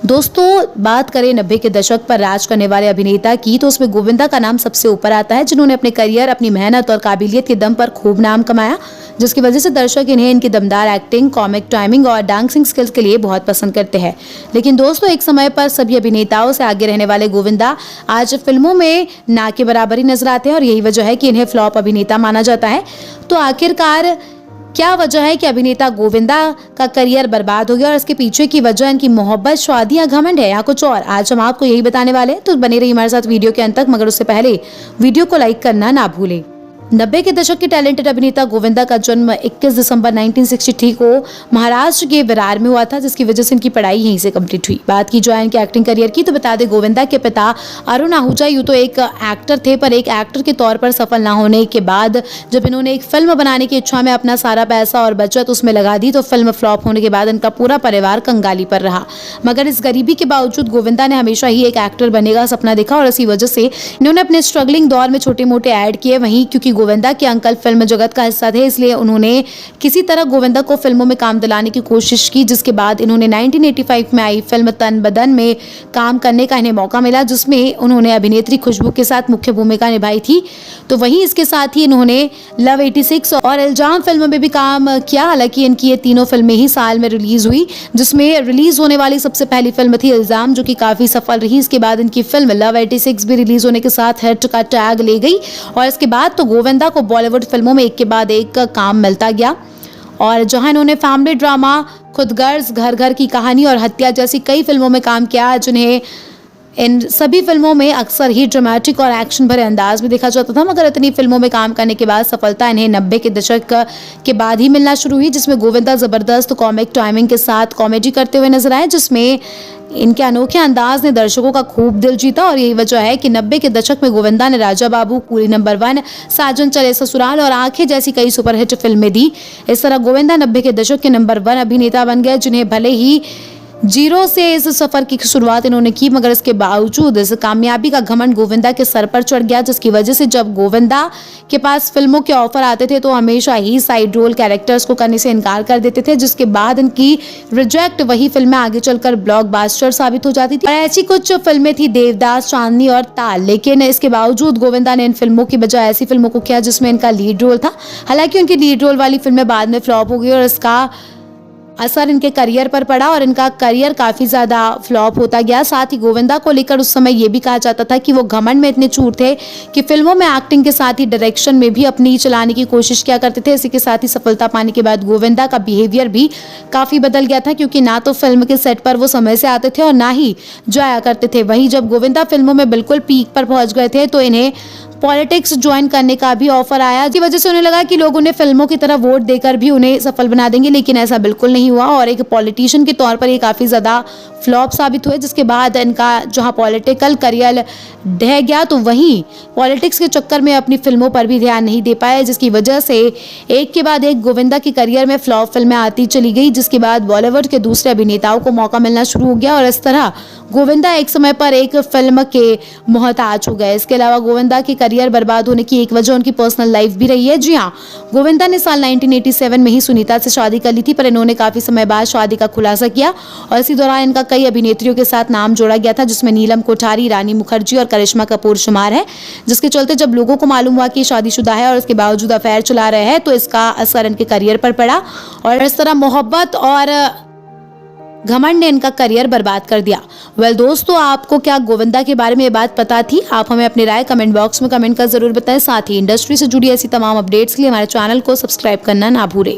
दोस्तों बात करें 90 के दशक पर राज करने वाले अभिनेता की तो उसमें गोविंदा का नाम सबसे ऊपर आता है, जिन्होंने अपने करियर, अपनी मेहनत और काबिलियत के दम पर खूब नाम कमाया, जिसकी वजह से दर्शक इन्हें इनकी दमदार एक्टिंग, कॉमिक टाइमिंग और डांसिंग स्किल्स के लिए बहुत पसंद करते हैं। लेकिन दोस्तों एक समय पर सभी अभिनेताओं से आगे रहने वाले गोविंदा आज फिल्मों में ना के बराबर ही नजर आते हैं और यही वजह है कि इन्हें फ्लॉप अभिनेता माना जाता है। तो आखिरकार क्या वजह है कि अभिनेता गोविंदा का करियर बर्बाद हो गया और इसके पीछे की वजह इनकी मोहब्बत, शादी या घमंड है या कुछ और? आज हम आपको यही बताने वाले हैं, तो बने रहिए हमारे साथ वीडियो के अंत तक। मगर उससे पहले वीडियो को लाइक करना ना भूलें। 90 के दशक के टैलेंटेड अभिनेता गोविंदा का जन्म 21 दिसंबर 1963 को महाराष्ट्र के विरार में हुआ था, जिसकी वजह से इनकी पढ़ाई यहीं से कंप्लीट हुई। बात की जाए इनके एक्टिंग करियर की तो बता दें गोविंदा के पिता अरुण आहूजा यूं तो एक एक्टर थे, पर एक एक्टर के तौर पर सफल ना होने के बाद जब इन्होंने एक फिल्म बनाने की इच्छा में अपना सारा पैसा और बचत उसमें लगा दी तो फिल्म फ्लॉप होने के बाद इनका पूरा परिवार कंगाली पर रहा। मगर इस गरीबी के बावजूद गोविंदा ने हमेशा ही एक एक्टर बनने का सपना देखा और इसी वजह से इन्होंने अपने स्ट्रगलिंग दौर में छोटे मोटे ऐड किए। वहीं क्योंकि गोविंदा के अंकल फिल्म जगत का हिस्सा थे, इसलिए उन्होंने किसी तरह गोविंदा को फिल्मों में काम दिलाने की कोशिश की, जिसके बाद इन्होंने 1985 में आई फिल्म तन बदन में काम करने का इन्हें मौका मिला, जिसमें उन्होंने अभिनेत्री खुशबू के साथ मुख्य भूमिका निभाई थी। तो वहीं इसके साथ ही इन्होंने लव 86 और इल्जाम फिल्म में भी काम किया। हालांकि इनकी ये तीनों फिल्में ही साल में रिलीज हुई, जिसमें रिलीज होने वाली सबसे पहली फिल्म थी इल्जाम, जो कि काफी सफल रही। इसके बाद इनकी फिल्म लव 86 भी रिलीज होने के साथ हिट का टैग ले गई और इसके बाद तो गोविंदा को बॉलीवुड फिल्मों में एक के बाद एक काम मिलता गया और जहां इन्होंने फैमिली ड्रामा, खुदगर्ज, घर घर की कहानी और हत्या जैसी कई फिल्मों में काम किया, जिन्हें इन सभी फिल्मों में अक्सर ही ड्रामेटिक और एक्शन भरे अंदाज में देखा जाता था। मगर इतनी फिल्मों में काम करने के बाद सफलता इन्हें 90 के दशक के बाद ही मिलना शुरू हुई, जिसमें गोविंदा जबरदस्त कॉमिक टाइमिंग के साथ कॉमेडी करते हुए नजर आए, जिसमें इनके अनोखे अंदाज ने दर्शकों का खूब दिल जीता और यही वजह है कि 90 के दशक में गोविंदा ने राजा बाबू, कूली नंबर 1, साजन चले ससुराल और आंखें जैसी कई सुपरहिट फिल्में दी। इस तरह गोविंदा 90 के दशक के नंबर 1 अभिनेता बन गए, जिन्हें भले ही जीरो से इस सफर की शुरुआत इन्होंने की, मगर इसके बावजूद इस कामयाबी का घमंड गोविंदा के सर पर चढ़ गया, जिसकी वजह से जब गोविंदा के पास फिल्मों के ऑफर आते थे तो हमेशा ही साइड रोल कैरेक्टर्स को करने से इनकार कर देते थे, जिसके बाद इनकी रिजेक्ट वही फिल्में आगे चलकर ब्लॉकबस्टर साबित हो जाती थी। और ऐसी कुछ फिल्में थी देवदास, चांदनी और ताल, लेकिन इसके बावजूद गोविंदा ने इन फिल्मों की बजाय ऐसी फिल्मों को किया जिसमें इनका लीड रोल था। हालांकि उनकी लीड रोल वाली फिल्में बाद में फ्लॉप हो गई और इसका असर इनके करियर पर पड़ा और इनका करियर काफी ज्यादा फ्लॉप होता गया। साथ ही गोविंदा को लेकर उस समय ये भी कहा जाता था कि वो घमंड में इतने चूर थे कि फिल्मों में एक्टिंग के साथ ही डायरेक्शन में भी अपनी चलाने की कोशिश किया करते थे। इसी के साथ ही सफलता पाने के बाद गोविंदा का बिहेवियर भी काफी बदल गया था, क्योंकि ना तो फिल्म के सेट पर वो समय से आते थे और ना ही जाया करते थे। वहीं जब गोविंदा फिल्मों में बिल्कुल पीक पर पहुंच गए थे तो इन्हें पॉलिटिक्स ज्वाइन करने का भी ऑफर आया, जिसकी वजह से उन्हें लगा कि लोग उन्हें फिल्मों की तरह वोट देकर भी उन्हें सफल बना देंगे, लेकिन ऐसा बिल्कुल नहीं हुआ और एक पॉलिटिशियन के तौर पर ये काफी ज्यादा फ्लॉप साबित हुए। जिसके बाद इनका जहां पॉलिटिकल करियर ढह गया तो वहीं पॉलिटिक्स के चक्कर में अपनी फिल्मों पर भी ध्यान नहीं दे पाए, जिसकी वजह से एक के बाद एक गोविंदा के करियर में फ्लॉप फिल्में आती चली गई, जिसके बाद बॉलीवुड के दूसरे अभिनेताओं को मौका मिलना शुरू हो गया और इस तरह गोविंदा एक समय पर एक फिल्म के मोहताज हो गए। इसके अलावा गोविंदा के करियर बर्बाद होने की एक वजह उनकी पर्सनल लाइफ भी रही है। जी हाँ, गोविंदा ने साल 1987 में ही सुनीता से शादी कर ली थी, पर इन्होंने काफी समय बाद शादी का खुलासा किया और इसी दौरान इनका कई अभिनेत्रियों के साथ नाम जोड़ा गया था, जिसमें नीलम कोठारी, रानी मुखर्जी और करिश्मा कपूर शुमार है। जिसके चलते जब लोगों को मालूम हुआ कि शादीशुदा है और इसके बावजूद अफेयर चला रहे हैं तो इसका असर इनके करियर पर पड़ा और इस तरह मोहब्बत और घमंड ने इनका करियर बर्बाद कर दिया। दोस्तों, आपको क्या गोविंदा के बारे में ये बात पता थी? आप हमें अपनी राय कमेंट बॉक्स में कमेंट कर जरूर बताएं। साथ ही इंडस्ट्री से जुड़ी ऐसी तमाम अपडेट्स के लिए हमारे चैनल को सब्सक्राइब करना ना भूलें।